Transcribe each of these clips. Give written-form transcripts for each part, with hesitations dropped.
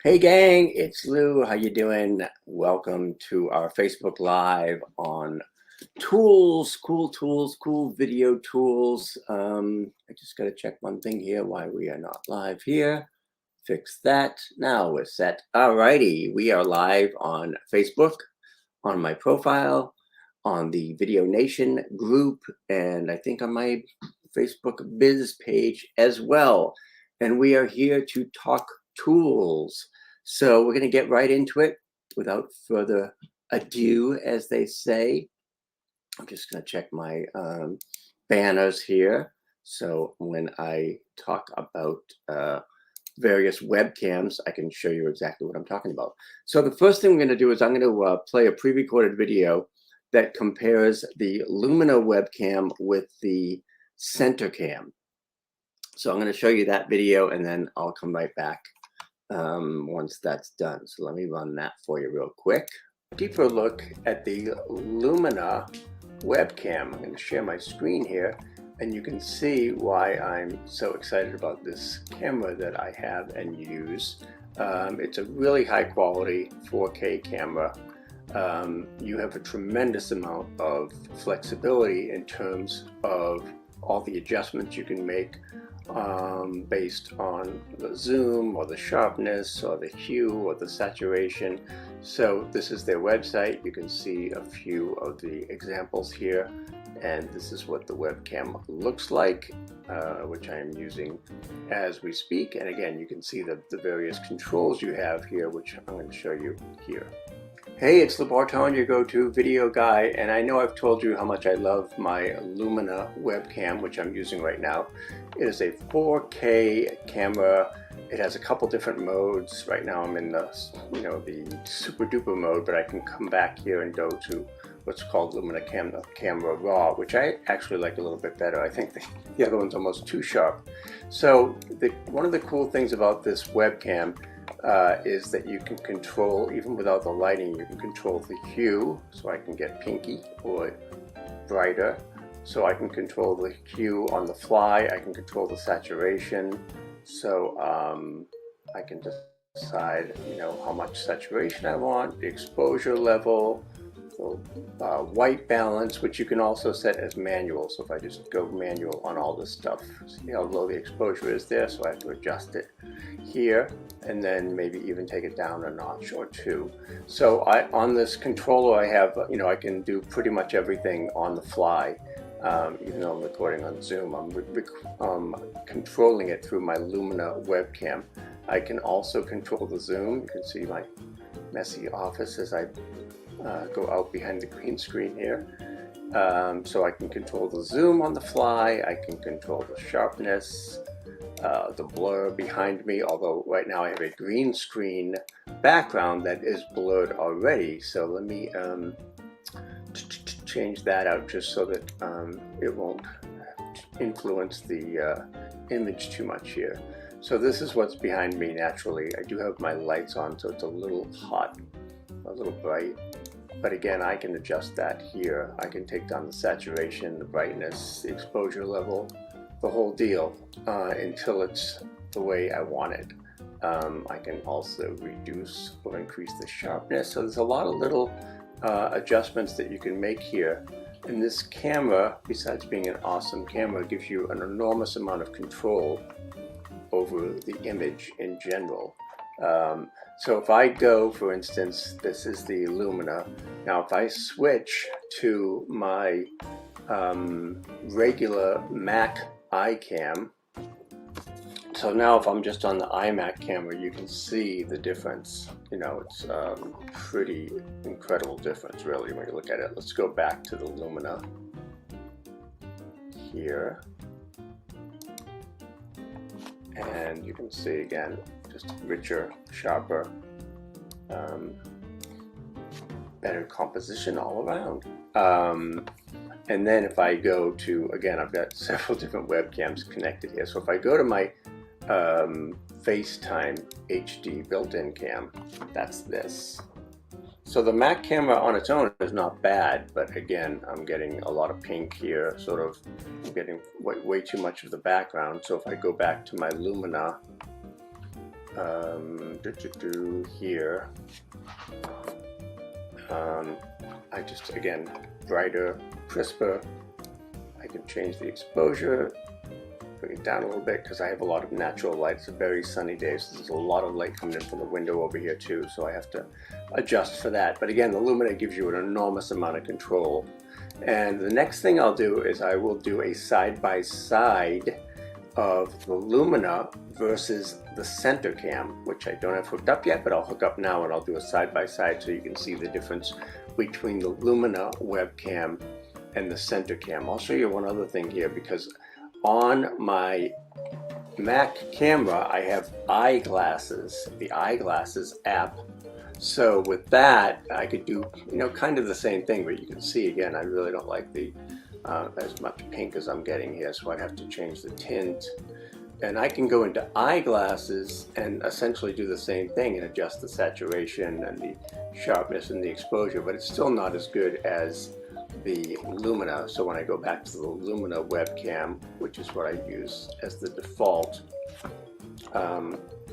Hey gang, it's Lou. How you doing? Welcome to our Facebook Live on tools, cool video tools. I just got to check one thing here, why we are not live here. Fix that. Now we're set. Alrighty, we are live on Facebook, on my profile, on the Video Nation group, and I think on my Facebook Biz page as well. And we are here to talk tools. So we're going to get right into it without further ado, as they say. I'm just going to check my banners here. So when I talk about various webcams, I can show you exactly what I'm talking about. So the first thing I'm going to do is I'm going to play a pre-recorded video that compares the Lumina webcam with the center cam. So I'm going to show you that video and then I'll come right back once that's done. So let me run that for you real quick. Deeper look at the Lumina webcam. I'm going to share my screen here and you can see why I'm so excited about this camera that I have and use. It's a really high quality 4K camera. You have a tremendous amount of flexibility in terms of all the adjustments you can make based on the zoom or the sharpness or the hue or the saturation. So this is their website. You can see a few of the examples here, and this is what the webcam looks like, which I am using as we speak. And again, you can see the various controls you have here, which I'm going to show you here. Hey, it's Lou Barton, your go-to video guy, and I know I've told you how much I love my Lumina webcam, which I'm using right now. It is a 4K camera. It has a couple different modes. Right now I'm in the super duper mode, but I can come back here and go to what's called Lumina Camera Raw, which I actually like a little bit better. I think the other one's almost too sharp. So one of the cool things about this webcam is that you can control, even without the lighting, you can control the hue, so I can get pinky or brighter. So I can control the hue on the fly. I can control the saturation. So I can decide, how much saturation I want, the exposure level, the white balance, which you can also set as manual. So if I just go manual on all this stuff, see how low the exposure is there, so I have to adjust it here and then maybe even take it down a notch or two. So on this controller I have, I can do pretty much everything on the fly. Even though I'm recording on Zoom, I'm controlling it through my Lumina webcam. I can also control the zoom. You can see my messy office as I go out behind the green screen here. So I can control the zoom on the fly. I can control the sharpness, the blur behind me, although right now I have a green screen background that is blurred already. So let me change that out just so that it won't influence the image too much here. So this is what's behind me naturally. I do have my lights on, so it's a little hot, a little bright. But again, I can adjust that here. I can take down the saturation, the brightness, the exposure level, the whole deal until it's the way I want it. I can also reduce or increase the sharpness. So there's a lot of little adjustments that you can make here. And this camera, besides being an awesome camera, gives you an enormous amount of control over the image in general. So if I go, for instance, this is the Lumina. Now if I switch to my regular Mac iCam, so now if I'm just on the iMac camera, you can see the difference. It's pretty incredible difference, really, when you look at it. Let's go back to the Lumina here. And you can see again, just richer, sharper, better composition all around. And then if I go to, again, I've got several different webcams connected here. So if I go to my FaceTime HD built-in cam, that's this. So the Mac camera on its own is not bad, but again, I'm getting a lot of pink here, I'm getting way too much of the background. So if I go back to my Lumina Here. I just, again, brighter, crisper. I can change the exposure, bring it down a little bit because I have a lot of natural light. It's a very sunny day, so there's a lot of light coming in from the window over here too, so I have to adjust for that. But again, the Lumina gives you an enormous amount of control. And the next thing I'll do is I will do a side-by-side of the Lumina versus the center cam, which I don't have hooked up yet, but I'll hook up now and I'll do a side-by-side so you can see the difference between the Lumina webcam and the center cam. I'll show you one other thing here, because on my Mac camera I have eyeglasses, the eyeglasses app. So with that I could do, kind of the same thing, but you can see again I really don't like the as much pink as I'm getting here, so I'd have to change the tint. And I can go into eyeglasses and essentially do the same thing and adjust the saturation and the sharpness and the exposure, but it's still not as good as the Lumina. So when I go back to the Lumina webcam, which is what I use as the default,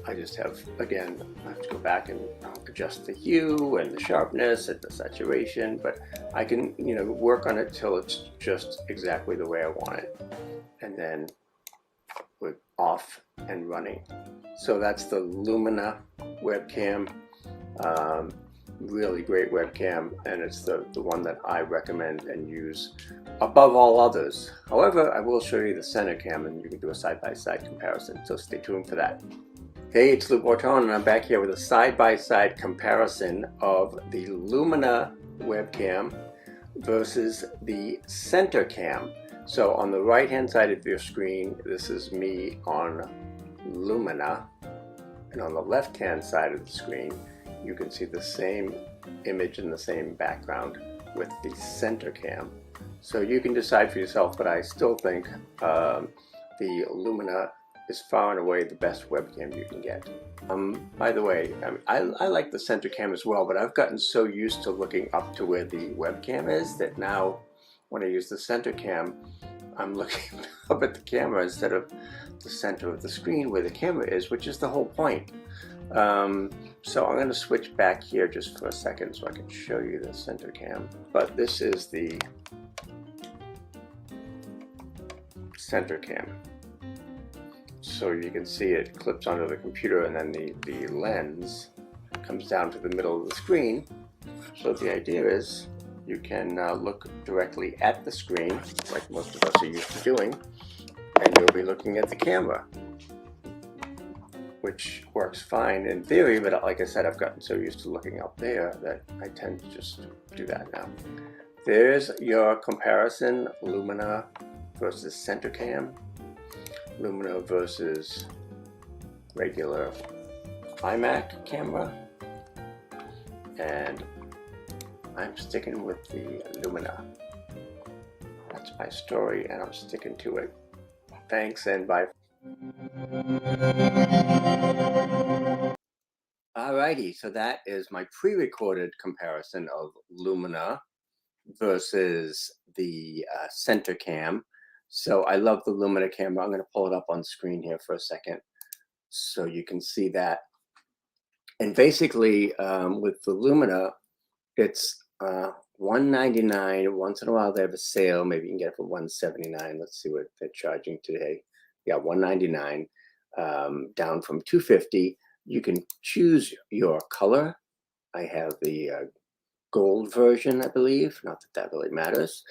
I just have, again, I have to go back and adjust the hue and the sharpness and the saturation, but I can, work on it till it's just exactly the way I want it. And then we're off and running. So that's the Lumina webcam. Really great webcam, and it's the one that I recommend and use above all others. However, I will show you the center cam and you can do a side-by-side comparison, so stay tuned for that. Hey, it's Lou Borton, and I'm back here with a side-by-side comparison of the Lumina webcam versus the center cam. So on the right hand side of your screen, this is me on Lumina, and on the left hand side of the screen you can see the same image in the same background with the center cam. So you can decide for yourself, but I still think the Lumina is far and away the best webcam you can get. By the way, I like the center cam as well, but I've gotten so used to looking up to where the webcam is that now when I use the center cam, I'm looking up at the camera instead of the center of the screen where the camera is, which is the whole point. So I'm going to switch back here just for a second so I can show you the center cam. But this is the center cam. So you can see it clips onto the computer, and then the lens comes down to the middle of the screen. So the idea is you can look directly at the screen, like most of us are used to doing, and you'll be looking at the camera, which works fine in theory, but like I said, I've gotten so used to looking up there that I tend to just do that now. There's your comparison, Lumina versus center cam, Lumina versus regular iMac camera, and I'm sticking with the Lumina. That's my story and I'm sticking to it. Thanks and bye. Alrighty, so that is my pre-recorded comparison of Lumina versus the center cam. So I love the Lumina camera. I'm going to pull it up on screen here for a second so you can see that. And basically with the Lumina, it's $199. Once in a while they have a sale. Maybe you can get it for $179. Let's see what they're charging today. Yeah, $199, down from $250. You can choose your color. I have the gold version, I believe. Not that that really matters.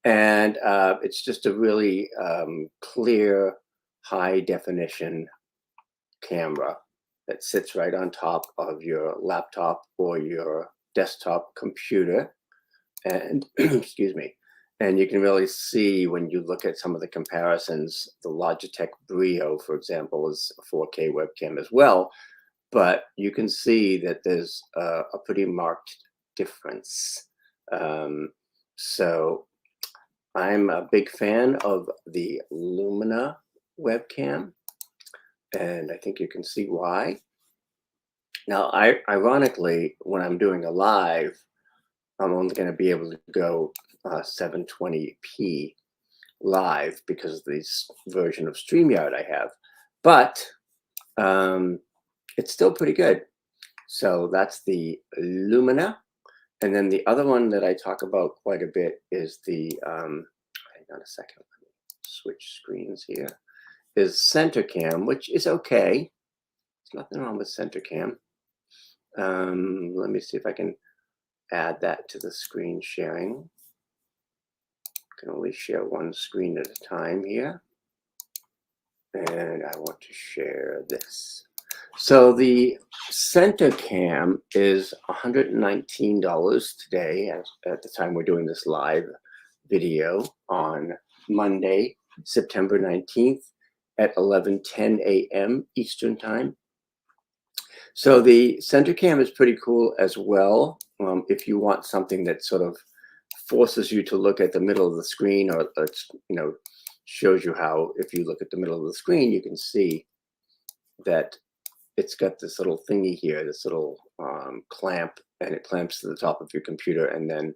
And it's just a really clear, high definition camera that sits right on top of your laptop or your desktop computer. And excuse me. And you can really see when you look at some of the comparisons, the Logitech Brio, for example, is a 4K webcam as well. But you can see that there's a pretty marked difference. So I'm a big fan of the Lumina webcam, and I think you can see why. Now, ironically, when I'm doing a live, I'm only going to be able to go 720p live because of this version of StreamYard I have. But it's still pretty good. So that's the Lumina. And then the other one that I talk about quite a bit is the, hang on a second, let me switch screens here, is Center Cam, which is okay. There's nothing wrong with Center Cam. Let me see if I can add that to the screen sharing. I can only share one screen at a time here. And I want to share this. So the Center Cam is $119 today at the time we're doing this live video on Monday, September 19th at 11:10 a.m. Eastern Time. So the Center Cam is pretty cool as well. If you want something that sort of forces you to look at the middle of the screen, or shows you how, if you look at the middle of the screen, you can see that it's got this little thingy here, this little clamp, and it clamps to the top of your computer, and then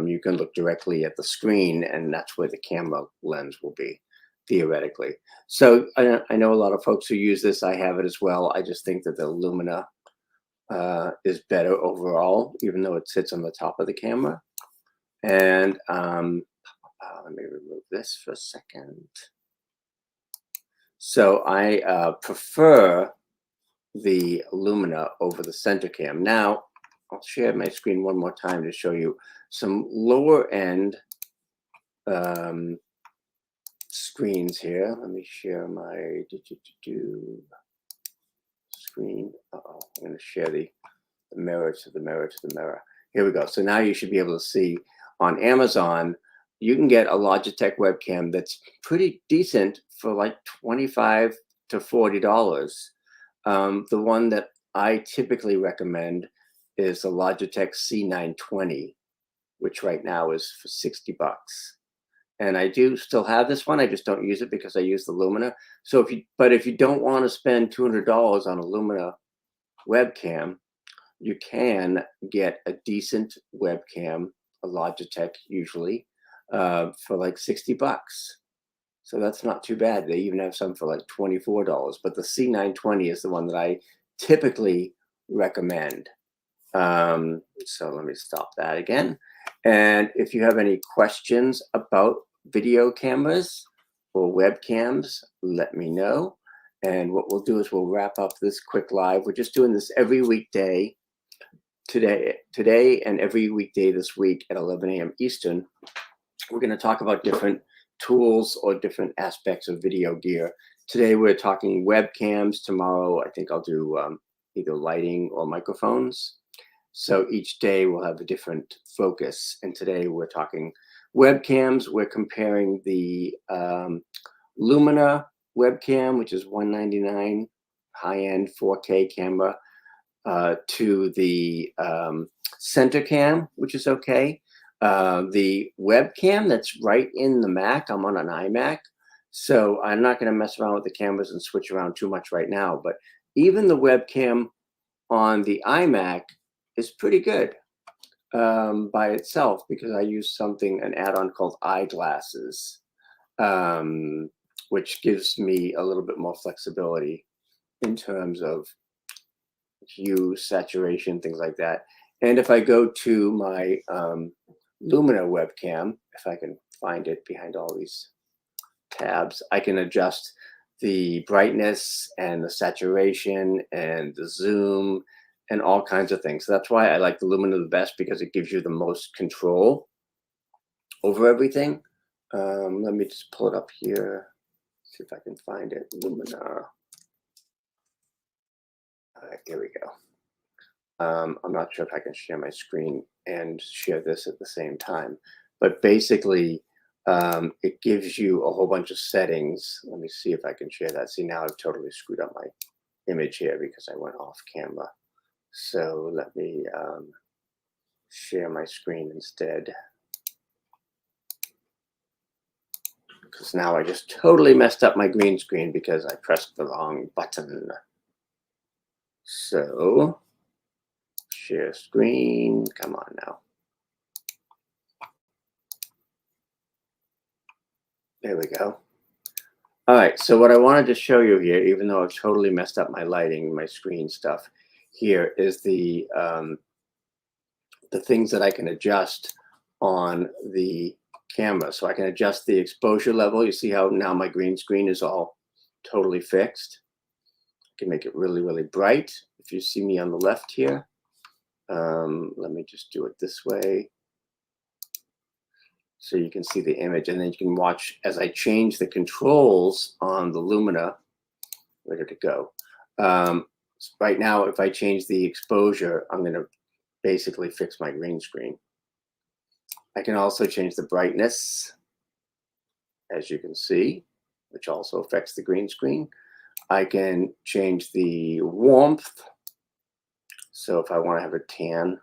you can look directly at the screen, and that's where the camera lens will be, theoretically. So I know a lot of folks who use this. I have it as well. I just think that the Lumina is better overall, even though it sits on the top of the camera. And let me remove this for a second. So I prefer the Lumina over the Center Cam. Now, I'll share my screen one more time to show you some lower end screens here. Let me share my screen. Uh-oh, I'm going to share the mirror to the mirror to the mirror. Here we go. So now you should be able to see on Amazon, you can get a Logitech webcam that's pretty decent for like $25 to $40. The one that I typically recommend is the Logitech C920, which right now is for 60 bucks. And I do still have this one. I just don't use it because I use the Lumina. So if you don't want to spend $200 on a Lumina webcam, you can get a decent webcam, a Logitech usually, for like 60 bucks. So that's not too bad. They even have some for like $24, but the C920 is the one that I typically recommend. So let me stop that again. And if you have any questions about video cameras or webcams, let me know. And what we'll do is we'll wrap up this quick live. We're just doing this every weekday today and every weekday this week at 11 a.m. Eastern. We're going to talk about different tools or different aspects of video gear. Today we're talking webcams. Tomorrow I think I'll do either lighting or microphones. So each day we'll have a different focus. And today we're talking webcams. We're comparing the Lumina webcam, which is $199, high-end 4K camera, to the Center Cam, which is okay. The webcam that's right in the Mac, I'm on an iMac, so I'm not going to mess around with the cameras and switch around too much right now. But even the webcam on the iMac is pretty good by itself, because I use an add-on called eyeglasses, which gives me a little bit more flexibility in terms of hue, saturation, things like that. And if I go to my Lumina webcam, if I can find it behind all these tabs, I can adjust the brightness and the saturation and the zoom and all kinds of things. So that's why I like the Lumina the best, because it gives you the most control over everything. Let me just pull it up here, see if I can find it. Lumina. All right, here we go. I'm not sure if I can share my screen and share this at the same time, but basically it gives you a whole bunch of settings. Let me see if I can share that. See, now I've totally screwed up my image here because I went off camera. So let me share my screen instead, because now I just totally messed up my green screen because I pressed the wrong button. So share screen, come on now. There we go. All right, so what I wanted to show you here, even though I've totally messed up my lighting, my screen stuff, here is the things that I can adjust on the camera. So I can adjust the exposure level. You see how now my green screen is all totally fixed. I can make it really, really bright. If you see me on the left here, let me just do it this way so you can see the image, and then you can watch as I change the controls on the Lumina. Where did it go? Right now, if I change the exposure, I'm going to basically fix my green screen. I can also change the brightness, as you can see, which also affects the green screen. I can change the warmth. So if I want to have a tan,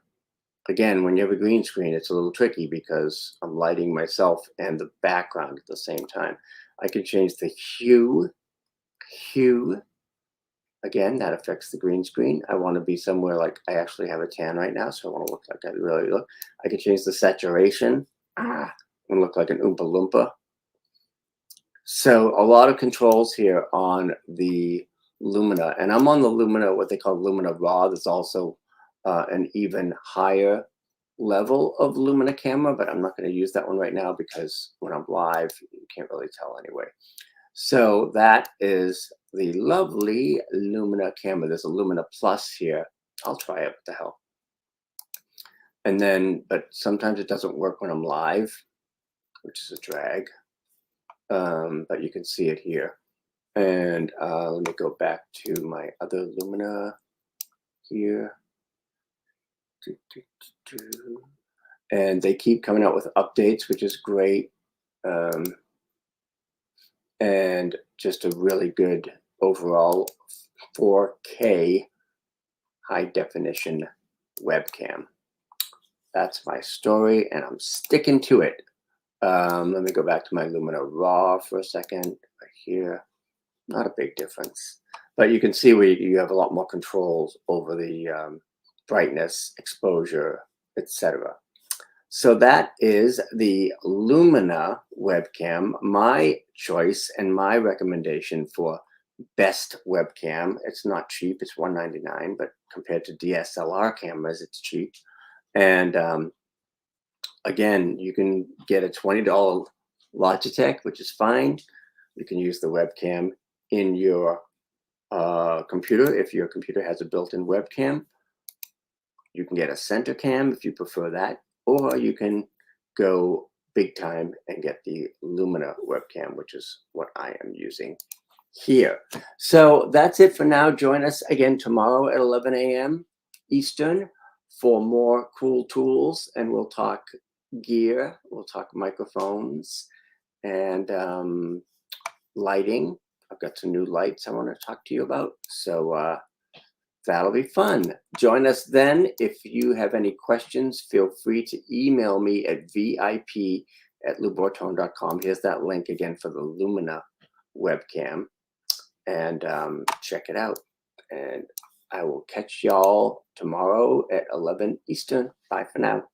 again, when you have a green screen, it's a little tricky because I'm lighting myself and the background at the same time. I can change the hue. Again, that affects the green screen. I want to be somewhere like I actually have a tan right now, so I want to look like I really look. I can change the saturation. I want to look like an Oompa Loompa. So a lot of controls here on the Lumina, and I'm on the Lumina, what they call Lumina Raw. There's also an even higher level of Lumina camera, but I'm not going to use that one right now because when I'm live, you can't really tell anyway. So that is the lovely Lumina camera. There's a Lumina Plus here. I'll try it. What the hell? And then, but sometimes it doesn't work when I'm live, which is a drag. But you can see it here. And let me go back to my other Lumina here. And they keep coming out with updates, which is great. And just a really good overall 4K high definition webcam. That's my story, and I'm sticking to it. Let me go back to my Lumina Raw for a second. Right here, not a big difference, but you can see where you have a lot more controls over the brightness, exposure, etc. So that is the Lumina webcam, my choice and my recommendation for best webcam. It's not cheap, it's $199, but compared to DSLR cameras, it's cheap. And again, you can get a $20 Logitech, which is fine. You can use the webcam in your computer if your computer has a built-in webcam. You can get a center cam if you prefer that, or you can go big time and get the Lumina webcam, which is what I am using here. So that's it for now. Join us again tomorrow at 11 a.m. Eastern for more cool tools, and we'll talk gear, we'll talk microphones and lighting. I've got some new lights I want to talk to you about. So that'll be fun. Join us then. If you have any questions, feel free to email me at vip@loubortone.com. Here's that link again for the Lumina webcam. And check it out. And I will catch y'all tomorrow at 11 Eastern. Bye for now.